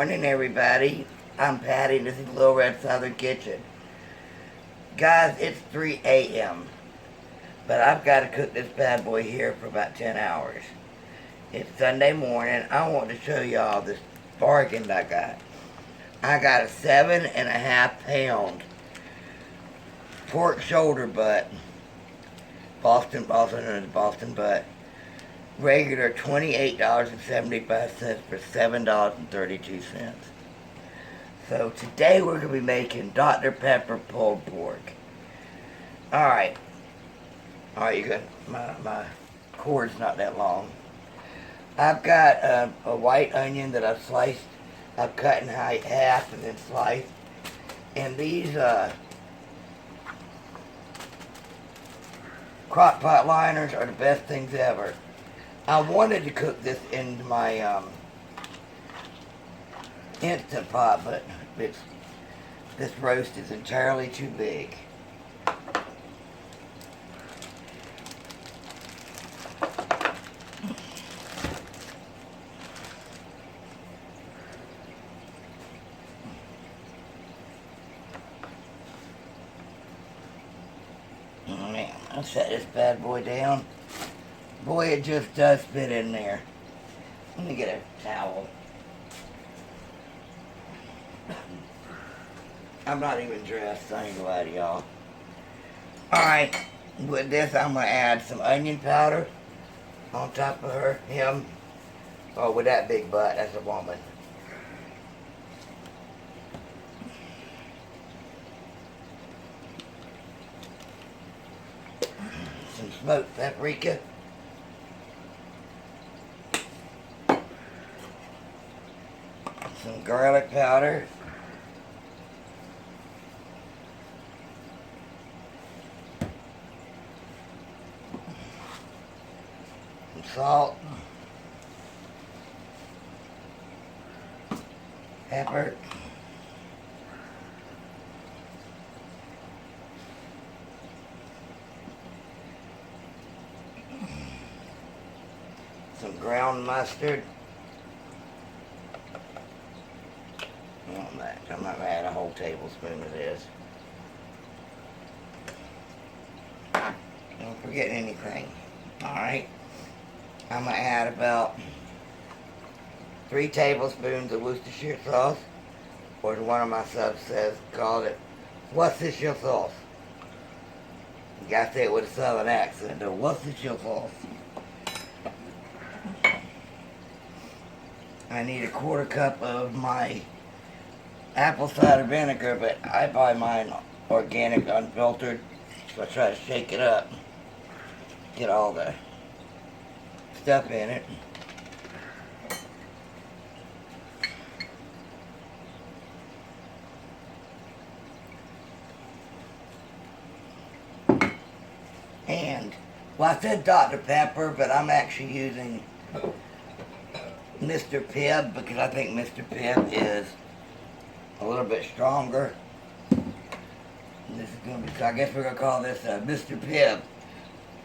morning, everybody. I'm Patty, and this is Little Red Southern Kitchen. Guys, it's 3 a.m., but I've got to cook this bad boy here for about 10 hours. It's Sunday morning. I want to show y'all this bargain I got. I got a 7.5 pound pork shoulder butt, also known as Boston butt. Regular $28.75 for $7.32. So today we're going to be making Dr. Pepper pulled pork. Alright, you got my cord's not that long. I've got a white onion that I've sliced. I've cut in half and then sliced. And these crock pot liners are the best things ever. I wanted to cook this in my Instant Pot, but this roast is entirely too big. Man, I'll set this bad boy down. Boy, it just does fit in there. Let me get a towel. I'm not even dressed, I ain't gonna lie to y'all. Alright, with this I'm gonna add some onion powder on top of him. Oh, with that big butt, that's a woman. Some smoked paprika. Some garlic powder. Some salt. Pepper. Some ground mustard. I'm not going to add a whole tablespoon of this. Don't forget anything. Alright. I'm going to add about 3 tablespoons of Worcestershire sauce. Or as one of my subs called it, Worcestershire sauce. You got to say it with a southern accent, though. Worcestershire sauce. I need a 1/4 cup of my apple cider vinegar, but I buy mine organic, unfiltered, so I try to shake it up, get all the stuff in it. And, well, I said Dr. Pepper, but I'm actually using Mr. Pibb because I think Mr. Pibb is a little bit stronger. And this is going to be, so I guess we're going to call this Mr. Pibb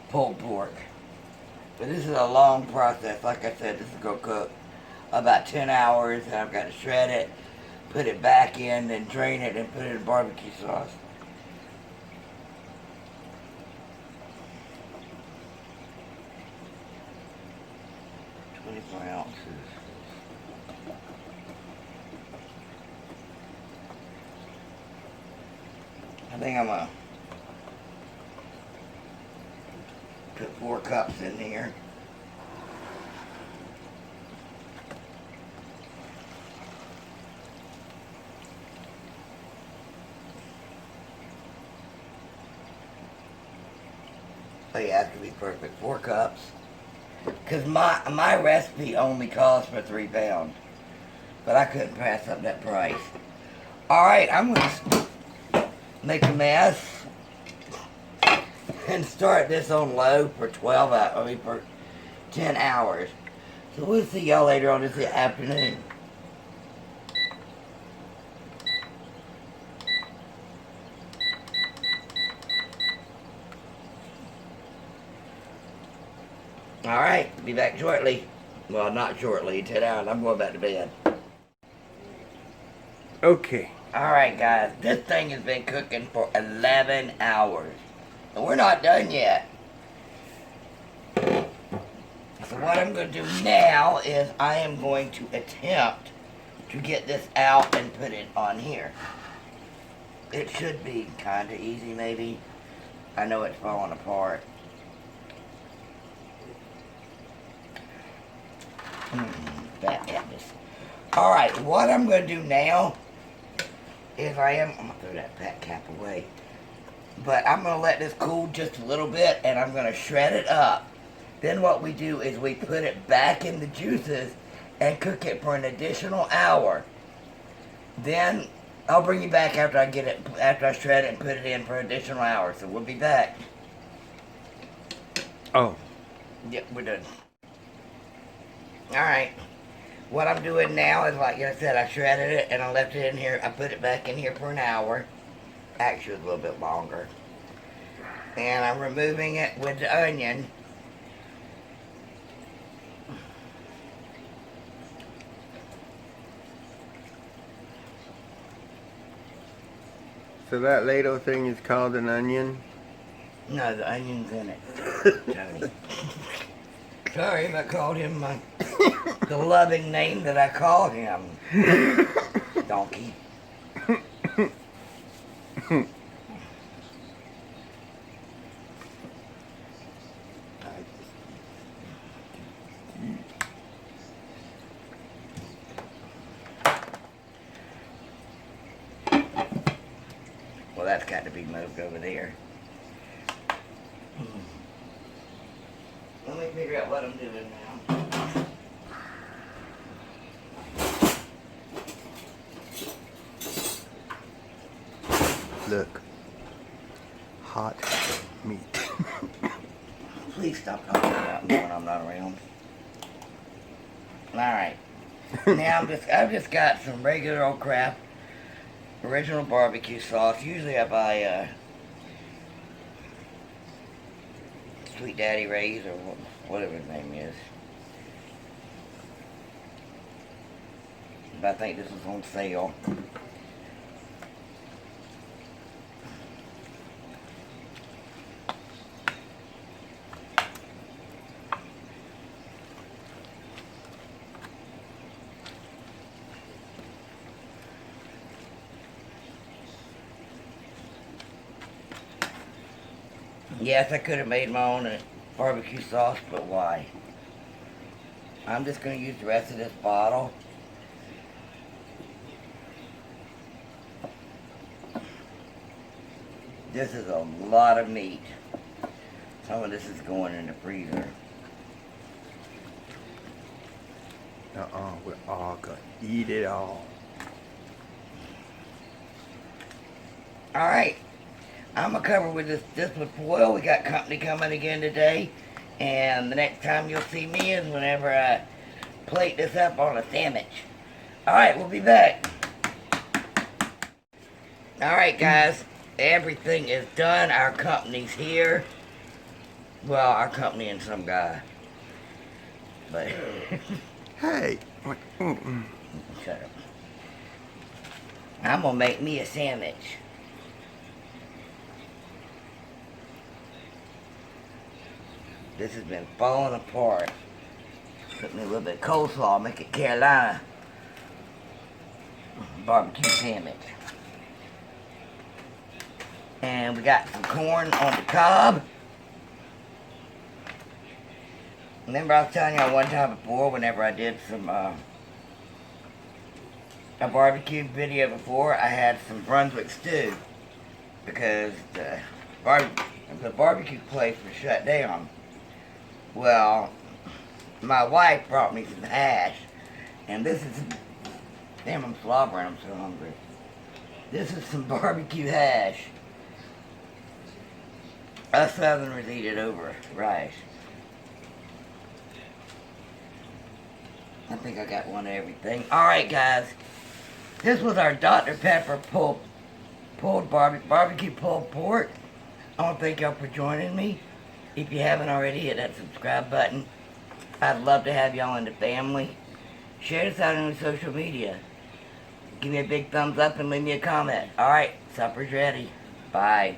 pulled pork. But this is a long process. Like I said, this is going to cook about 10 hours. And I've got to shred it, put it back in, then drain it, and put it in barbecue sauce. $24 ounces. I think I'm gonna put 4 cups in here. Oh yeah, that's gonna be perfect. 4 cups. Because my recipe only calls for 3 pounds. But I couldn't pass up that price. Alright, I'm going to make a mess and start this on low for 10 hours. So we'll see y'all later on this afternoon. Alright, be back shortly. Well, not shortly, 10 hours. I'm going back to bed. Okay. Alright guys, this thing has been cooking for 11 hours. And we're not done yet. So what I'm going to do now is I am going to attempt to get this out and put it on here. It should be kind of easy maybe. I know it's falling apart. Fat catness. Alright, what I'm going to do now is I'm going to throw that fat cap away. But I'm going to let this cool just a little bit and I'm going to shred it up. Then what we do is we put it back in the juices and cook it for an additional hour. Then I'll bring you back after I shred it and put it in for an additional hour. So we'll be back. Oh. Yep, we're done. Alright. What I'm doing now is, like I said, I shredded it and I left it in here. I put it back in here for an hour. Actually, a little bit longer. And I'm removing it with the onion. So that ladle thing is called an onion? No, the onion's in it. Sorry if I called him the loving name that I call him. Donkey. Well, that's got to be moved over there. Let me figure out what I'm doing now. Look. Hot meat. Please stop talking about me when I'm not around. Alright. Now I've just got some regular old crap. Original barbecue sauce. Usually I buy Sweet Daddy Ray's or whatever his name is. But I think this is on sale. Yes, I could have made my own barbecue sauce, but why? I'm just going to use the rest of this bottle. This is a lot of meat. Some of this is going in the freezer. We're all gonna eat it all. Alright. I'm going to cover with this with foil. We got company coming again today. And the next time you'll see me is whenever I plate this up on a sandwich. Alright, we'll be back. Alright guys, everything is done. Our company's here. Well, our company and some guy. But... Hey! Shut up. I'm going to make me a sandwich. This has been falling apart. Put me a little bit of coleslaw, make it Carolina barbecue sandwich. And we got some corn on the cob. Remember I was telling y'all one time before, whenever I did some a barbecue video before, I had some Brunswick stew. Because the barbecue place was shut down. Well, my wife brought me some hash, and this is, damn, I'm slobbering, I'm so hungry. This is some barbecue hash. Us Southerners eat it over rice. I think I got one of everything. Alright guys, this was our Dr. Pepper barbecue pulled pork. I want to thank y'all for joining me. If you haven't already, hit that subscribe button. I'd love to have y'all in the family. Share this out on social media. Give me a big thumbs up and leave me a comment. Alright, supper's ready. Bye.